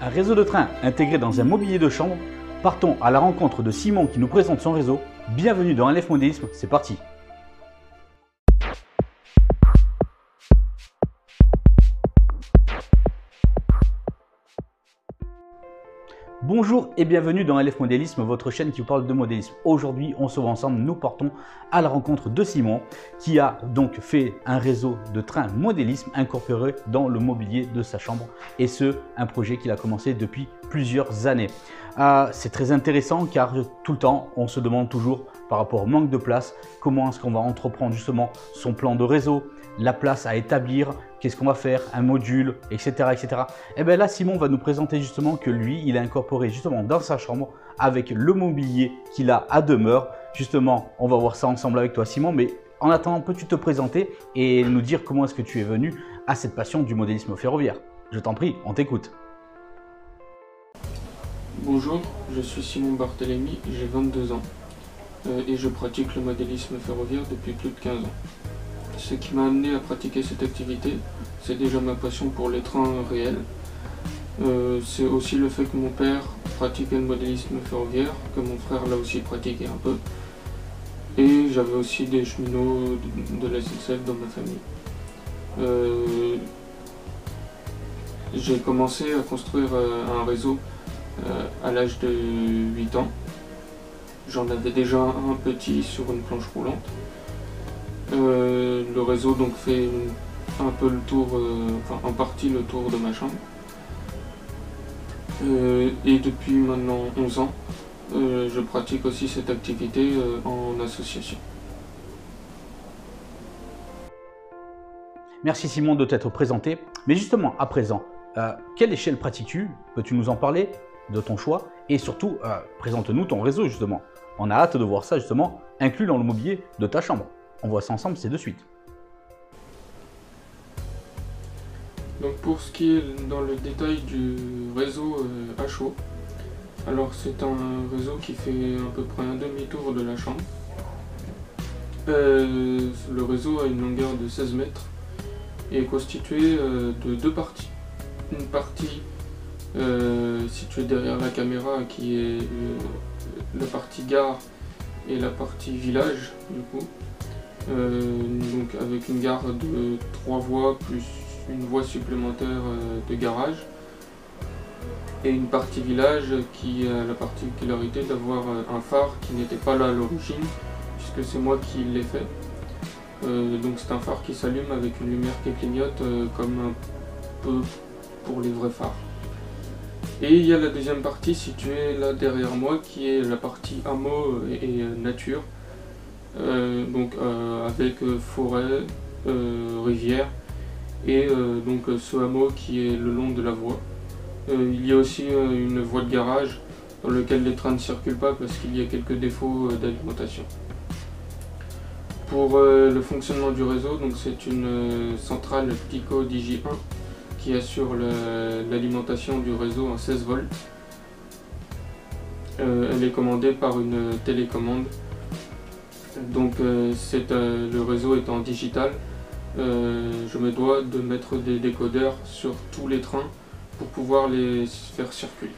Un réseau de train intégré dans un mobilier de chambre. Partons à la rencontre de Simon qui nous présente son réseau. Bienvenue dans LF Modélisme, c'est parti. Bonjour et bienvenue dans LF Modélisme, votre chaîne qui vous parle de modélisme. Aujourd'hui, on se voit ensemble, nous partons à la rencontre de Simon qui a donc fait un réseau de trains modélisme incorporé dans le mobilier de sa chambre et ce, un projet qu'il a commencé depuis plusieurs années. C'est très intéressant car tout le temps, on se demande toujours par rapport au manque de place, comment est-ce qu'on va entreprendre justement son plan de réseau, la place à établir, qu'est-ce qu'on va faire, un module, etc. etc. Et bien là, Simon va nous présenter justement que lui, il a incorporé justement dans sa chambre avec le mobilier qu'il a à demeure. Justement, on va voir ça ensemble avec toi Simon, mais en attendant, peux-tu te présenter et nous dire comment est-ce que tu es venu à cette passion du modélisme ferroviaire? Je t'en prie, on t'écoute. Bonjour, je suis Simon Barthélémy, j'ai 22 ans et je pratique le modélisme ferroviaire depuis plus de 15 ans. Ce qui m'a amené à pratiquer cette activité, c'est déjà ma passion pour les trains réels. C'est aussi le fait que mon père pratiquait le modélisme ferroviaire, que mon frère l'a aussi pratiqué un peu. Et j'avais aussi des cheminots de la SNCF dans ma famille. J'ai commencé à construire un réseau à l'âge de 8 ans. J'en avais déjà un petit sur une planche roulante. Le réseau donc fait un peu le tour, en partie le tour de ma chambre. Et depuis maintenant 11 ans, je pratique aussi cette activité en association. Merci Simon de t'être présenté. Mais justement, à présent, quelle échelle pratiques-tu? Peux-tu nous en parler de ton choix? Et surtout, présente-nous ton réseau justement. On a hâte de voir ça justement, inclus dans le mobilier de ta chambre. On voit ça ensemble, c'est de suite. Donc pour ce qui est dans le détail du réseau à chaud, alors c'est un réseau qui fait à peu près un demi-tour de la chambre. Le réseau a une longueur de 16 mètres et est constitué de deux parties. Une partie située derrière la caméra qui est la partie gare et la partie village du coup. Donc avec une gare de 3 voies plus une voie supplémentaire de garage et une partie village qui a la particularité d'avoir un phare qui n'était pas là à l'origine puisque c'est moi qui l'ai fait. Donc c'est un phare qui s'allume avec une lumière qui clignote comme un peu pour les vrais phares. Et il y a la deuxième partie située là derrière moi qui est la partie hameau et nature. Avec forêt, rivière et donc ce hameau qui est le long de la voie. Il y a aussi une voie de garage dans laquelle les trains ne circulent pas parce qu'il y a quelques défauts d'alimentation. Pour le fonctionnement du réseau, donc c'est une centrale Pico Digi 1 qui assure l'alimentation du réseau en 16 volts. Elle est commandée par une télécommande. Donc le réseau étant digital, je me dois de mettre des décodeurs sur tous les trains pour pouvoir les faire circuler.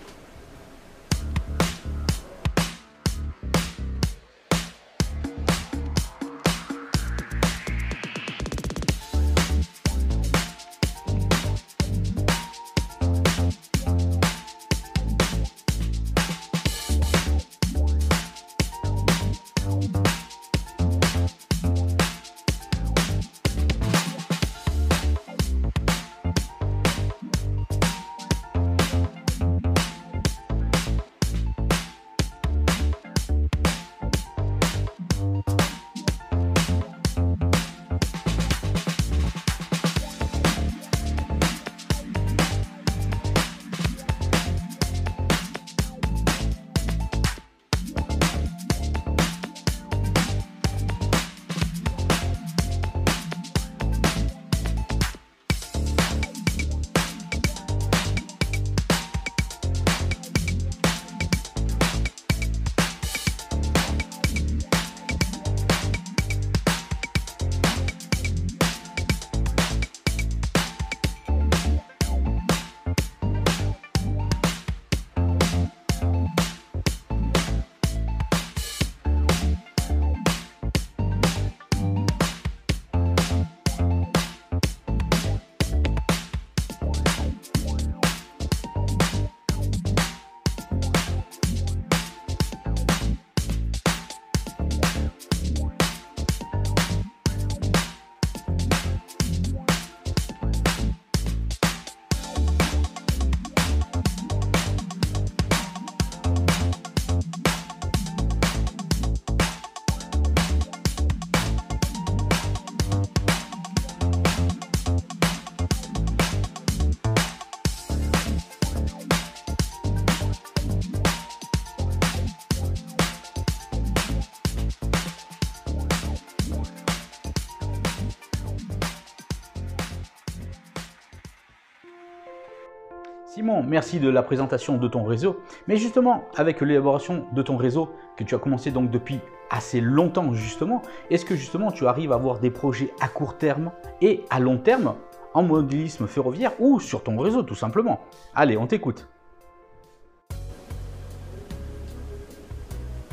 Simon, merci de la présentation de ton réseau. Mais justement, avec l'élaboration de ton réseau que tu as commencé donc depuis assez longtemps justement, est-ce que justement tu arrives à avoir des projets à court terme et à long terme en modélisme ferroviaire ou sur ton réseau tout simplement? Allez, on t'écoute.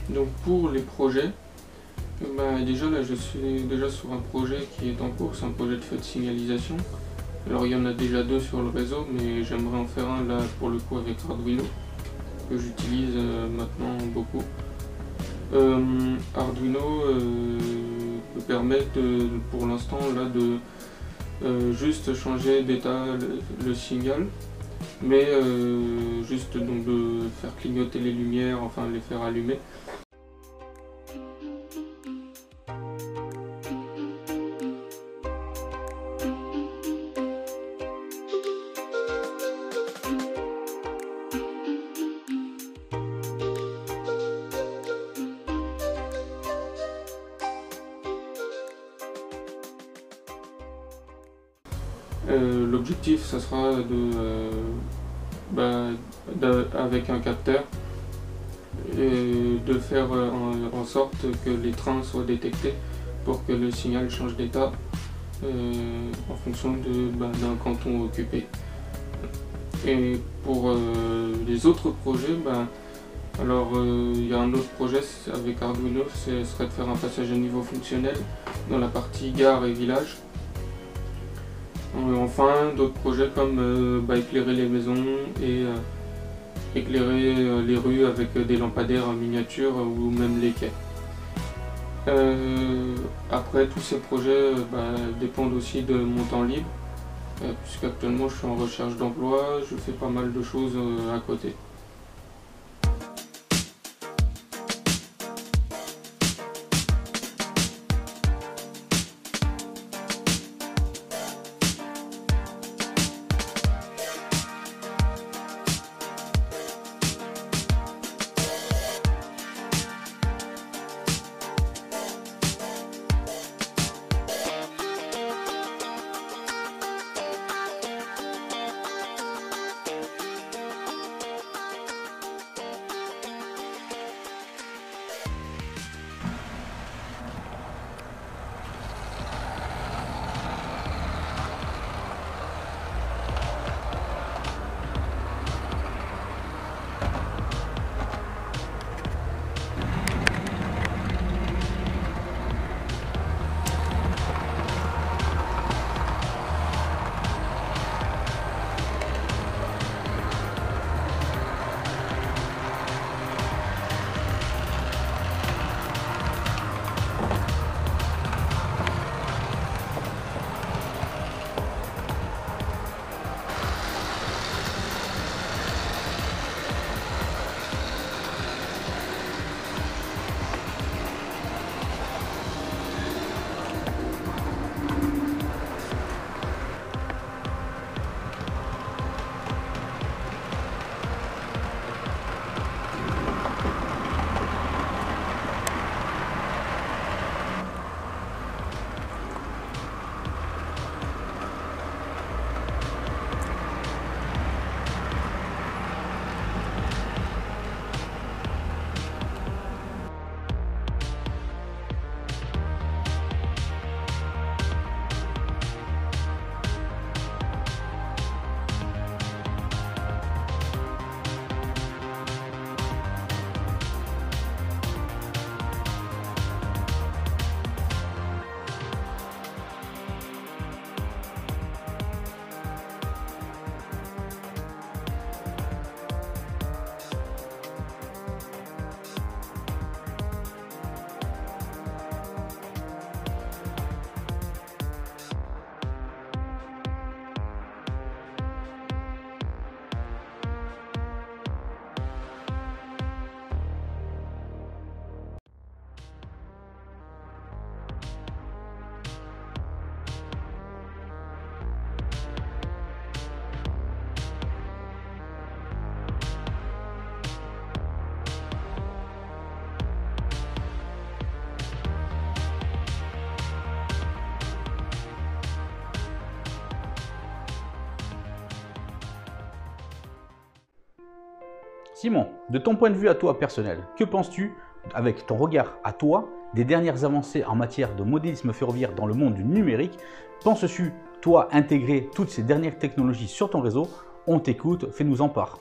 Donc pour les projets, déjà là je suis déjà sur un projet qui est en cours, c'est un projet de feu de signalisation. Alors il y en a déjà 2 sur le réseau, mais j'aimerais en faire un là pour le coup avec Arduino, que j'utilise maintenant beaucoup. Arduino me permet pour l'instant là de juste changer d'état le signal, mais juste donc de faire clignoter les lumières, enfin les faire allumer. L'objectif, ça sera avec un capteur, et de faire en sorte que les trains soient détectés pour que le signal change d'état en fonction d'un canton occupé. Et pour les autres projets, il y a un autre projet avec Arduino, ce serait de faire un passage à niveau fonctionnel dans la partie gare et village. Enfin, d'autres projets comme éclairer les maisons et éclairer les rues avec des lampadaires en miniature ou même les quais. Après, tous ces projets dépendent aussi de mon temps libre, puisqu'actuellement je suis en recherche d'emploi, je fais pas mal de choses à côté. Simon, de ton point de vue à toi personnel, que penses-tu, avec ton regard à toi, des dernières avancées en matière de modélisme ferroviaire dans le monde du numérique? Penses-tu, toi, intégrer toutes ces dernières technologies sur ton réseau? On t'écoute, fais-nous en part.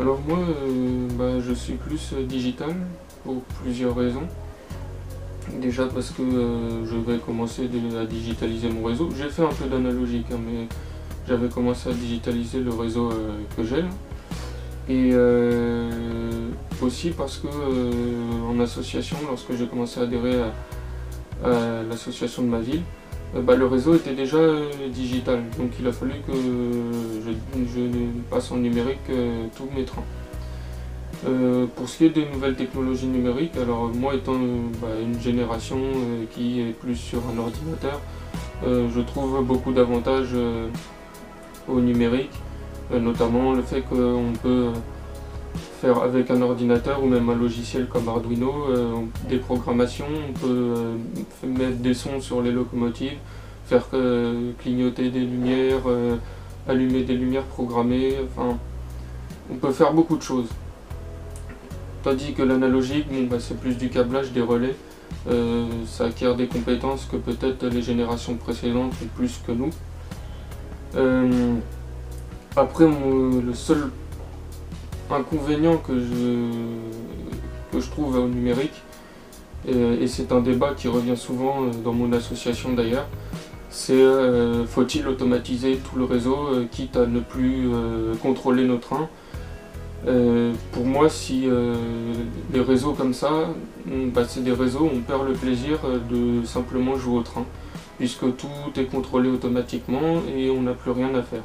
Alors moi, je suis plus digital pour plusieurs raisons. Déjà parce que je vais commencer à digitaliser mon réseau. J'ai fait un peu d'analogique, hein, mais j'avais commencé à digitaliser le réseau que j'ai. Et aussi parce que en association, lorsque j'ai commencé à adhérer à l'association de ma ville, le réseau était déjà digital. Donc il a fallu que je passe en numérique tous mes trains. Pour ce qui est des nouvelles technologies numériques, alors moi étant une génération qui est plus sur un ordinateur, je trouve beaucoup d'avantages au numérique, notamment le fait qu'on peut faire avec un ordinateur ou même un logiciel comme Arduino des programmations, on peut mettre des sons sur les locomotives, faire clignoter des lumières, allumer des lumières programmées, enfin on peut faire beaucoup de choses. Tandis que l'analogique, c'est plus du câblage, des relais, ça acquiert des compétences que peut-être les générations précédentes ont plus que nous. Après, le seul inconvénient que je trouve au numérique, et c'est un débat qui revient souvent dans mon association d'ailleurs, c'est faut-il automatiser tout le réseau, quitte à ne plus contrôler nos trains. Pour moi, si les réseaux comme ça, c'est des réseaux où on perd le plaisir de simplement jouer au train, puisque tout est contrôlé automatiquement et on n'a plus rien à faire.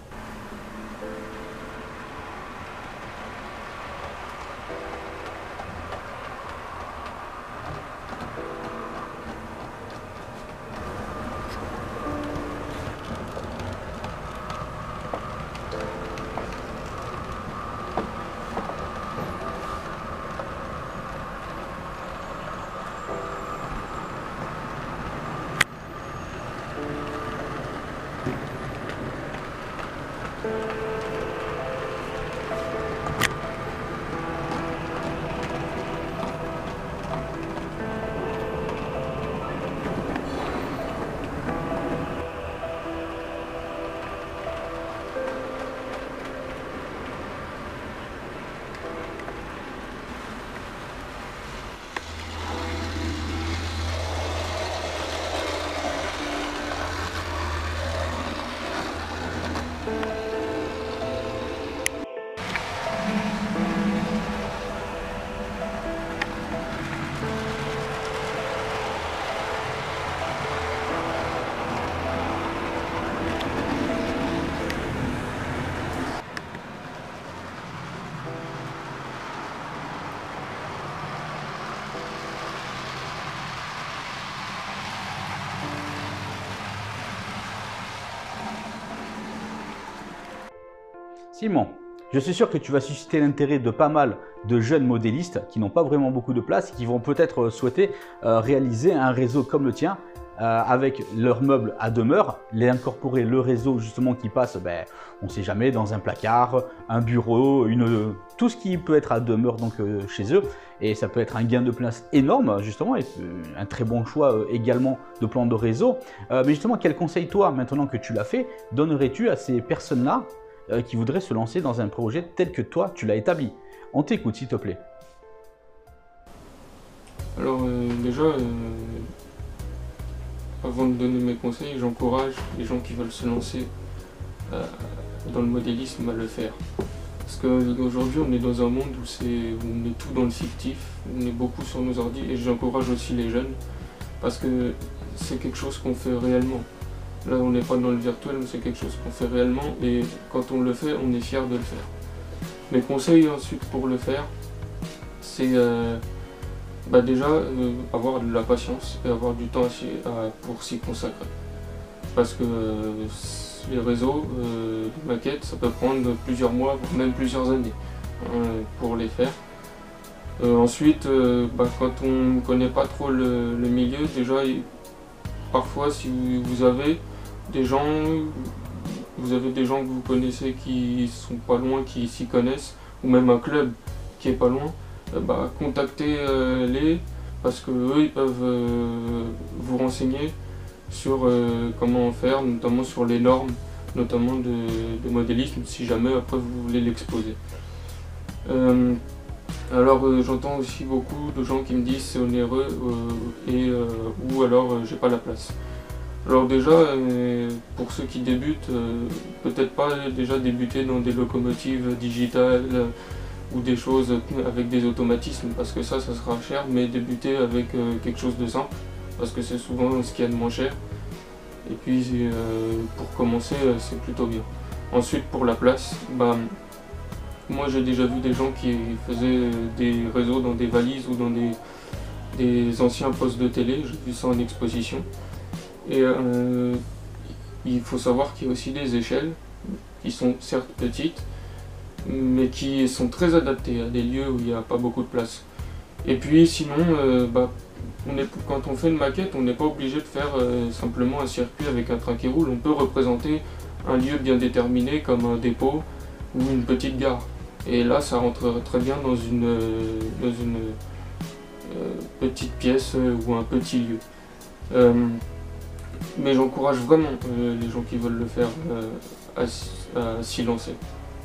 Simon, je suis sûr que tu vas susciter l'intérêt de pas mal de jeunes modélistes qui n'ont pas vraiment beaucoup de place et qui vont peut-être souhaiter réaliser un réseau comme le tien avec leurs meubles à demeure, les incorporer le réseau justement qui passe, on ne sait jamais, dans un placard, un bureau, tout ce qui peut être à demeure donc chez eux. Et ça peut être un gain de place énorme justement et un très bon choix également de plan de réseau. Mais justement, quel conseil toi, maintenant que tu l'as fait, donnerais-tu à ces personnes-là qui voudraient se lancer dans un projet tel que toi tu l'as établi? On t'écoute s'il te plaît. Alors déjà, avant de donner mes conseils, j'encourage les gens qui veulent se lancer dans le modélisme à le faire. Parce qu'aujourd'hui on est dans un monde où on est tout dans le fictif, on est beaucoup sur nos ordi et j'encourage aussi les jeunes parce que c'est quelque chose qu'on fait réellement. Là, on n'est pas dans le virtuel, mais c'est quelque chose qu'on fait réellement et quand on le fait, on est fier de le faire. Mes conseils ensuite pour le faire, c'est déjà avoir de la patience et avoir du temps pour s'y consacrer. Parce que les réseaux, les maquettes, ça peut prendre plusieurs mois, voire même plusieurs années pour les faire. Ensuite, quand on ne connaît pas trop le milieu, déjà, parfois si vous avez des gens, vous avez des gens que vous connaissez qui sont pas loin, qui s'y connaissent, ou même un club qui est pas loin, contactez-les parce que eux ils peuvent vous renseigner sur comment faire, notamment sur les normes, notamment de modélisme, si jamais après vous voulez l'exposer. J'entends aussi beaucoup de gens qui me disent c'est onéreux ou alors j'ai pas la place. Alors déjà, pour ceux qui débutent, peut-être pas déjà débuter dans des locomotives digitales ou des choses avec des automatismes parce que ça sera cher, mais débuter avec quelque chose de simple parce que c'est souvent ce qu'il y a de moins cher. Et puis pour commencer, c'est plutôt bien. Ensuite pour la place, moi j'ai déjà vu des gens qui faisaient des réseaux dans des valises ou dans des anciens postes de télé, j'ai vu ça en exposition. Et il faut savoir qu'il y a aussi des échelles qui sont certes petites, mais qui sont très adaptées à des lieux où il n'y a pas beaucoup de place. Et puis sinon, quand on fait une maquette, on n'est pas obligé de faire simplement un circuit avec un train qui roule. On peut représenter un lieu bien déterminé comme un dépôt ou une petite gare. Et là, ça rentrerait très bien dans une petite pièce ou un petit lieu. Mais j'encourage vraiment les gens qui veulent le faire à s'y lancer.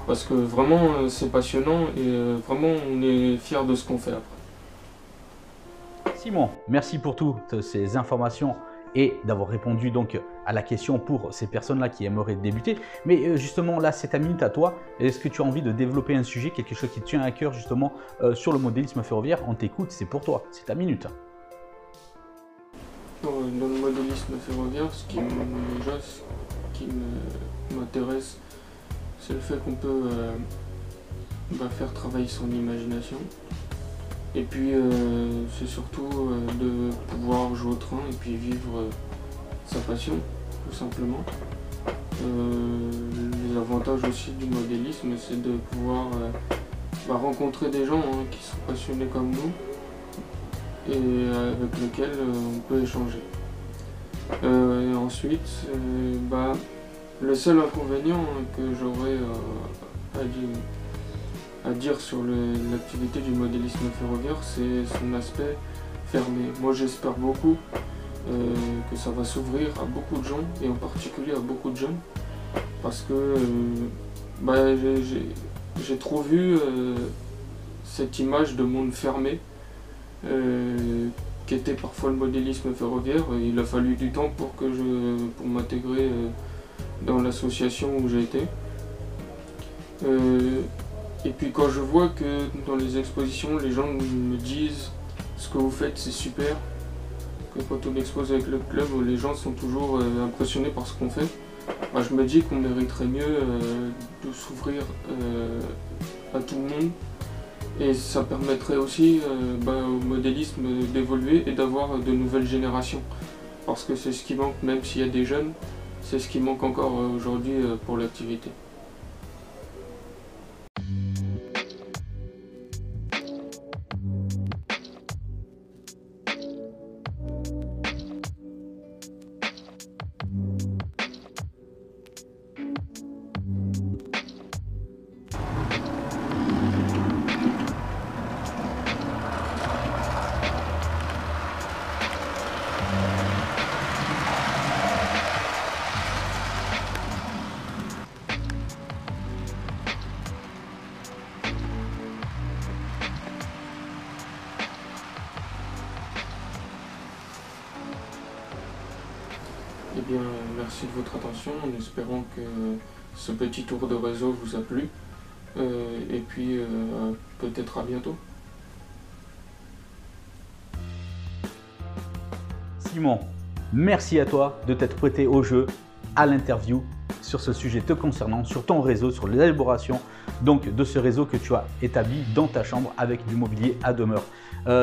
Parce que vraiment c'est passionnant et vraiment on est fiers de ce qu'on fait après. Simon, merci pour toutes ces informations et d'avoir répondu donc à la question pour ces personnes-là qui aimeraient débuter. Mais justement là, c'est ta minute à toi. Est-ce que tu as envie de développer un sujet, quelque chose qui te tient à cœur justement sur le modélisme ferroviaire? On t'écoute, c'est pour toi, c'est ta minute. Dans le modélisme ferroviaire, ce qui m'intéresse, c'est le fait qu'on peut faire travailler son imagination. Et puis c'est surtout de pouvoir jouer au train et puis vivre sa passion, tout simplement. Les avantages aussi du modélisme, c'est de pouvoir rencontrer des gens qui sont passionnés comme nous et avec lesquels on peut échanger. Et ensuite, le seul inconvénient que j'aurais à dire sur l'activité du modélisme ferroviaire, c'est son aspect fermé. Moi j'espère beaucoup que ça va s'ouvrir à beaucoup de gens et en particulier à beaucoup de jeunes parce que j'ai trop vu cette image de monde fermé qu'était parfois le modélisme ferroviaire. Il a fallu du temps pour m'intégrer dans l'association où j'ai été. Et puis quand je vois que dans les expositions, les gens me disent ce que vous faites c'est super, que quand on expose avec le club, les gens sont toujours impressionnés par ce qu'on fait, je me dis qu'on mériterait mieux de s'ouvrir à tout le monde. Et ça permettrait aussi au modélisme d'évoluer et d'avoir de nouvelles générations. Parce que c'est ce qui manque, même s'il y a des jeunes, c'est ce qui manque encore aujourd'hui pour l'activité. Eh bien, merci de votre attention, en espérant que ce petit tour de réseau vous a plu. Et puis, peut-être à bientôt. Simon, merci à toi de t'être prêté au jeu, à l'interview sur ce sujet te concernant, sur ton réseau, sur l'élaboration donc de ce réseau que tu as établi dans ta chambre avec du mobilier à demeure.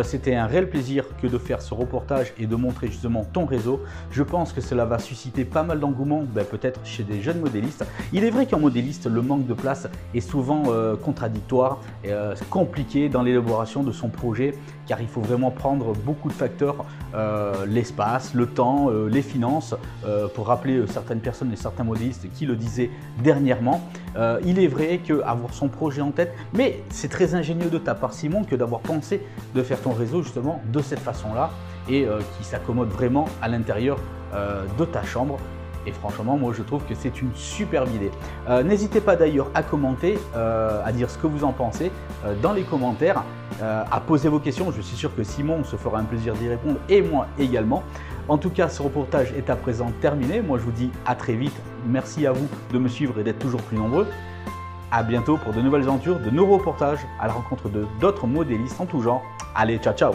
C'était un réel plaisir que de faire ce reportage et de montrer justement ton réseau. Je pense que cela va susciter pas mal d'engouement, peut-être chez des jeunes modélistes. Il est vrai qu'en modéliste, le manque de place est souvent contradictoire et compliqué dans l'élaboration de son projet, car il faut vraiment prendre beaucoup de facteurs, l'espace, le temps, les finances, pour rappeler certaines personnes et certains modélistes qui le disaient dernièrement. Il est vrai qu'avoir son projet en tête, mais c'est très ingénieux de ta part, Simon, que d'avoir pensé de faire ton réseau justement de cette façon-là et qui s'accommode vraiment à l'intérieur de ta chambre. Et franchement, moi je trouve que c'est une superbe idée. N'hésitez pas d'ailleurs à commenter, à dire ce que vous en pensez dans les commentaires, à poser vos questions. Je suis sûr que Simon se fera un plaisir d'y répondre et moi également. En tout cas, ce reportage est à présent terminé. Moi je vous dis à très vite. Merci à vous de me suivre et d'être toujours plus nombreux. À bientôt pour de nouvelles aventures, de nouveaux reportages à la rencontre de d'autres modélistes en tout genre. Allez, ciao ciao!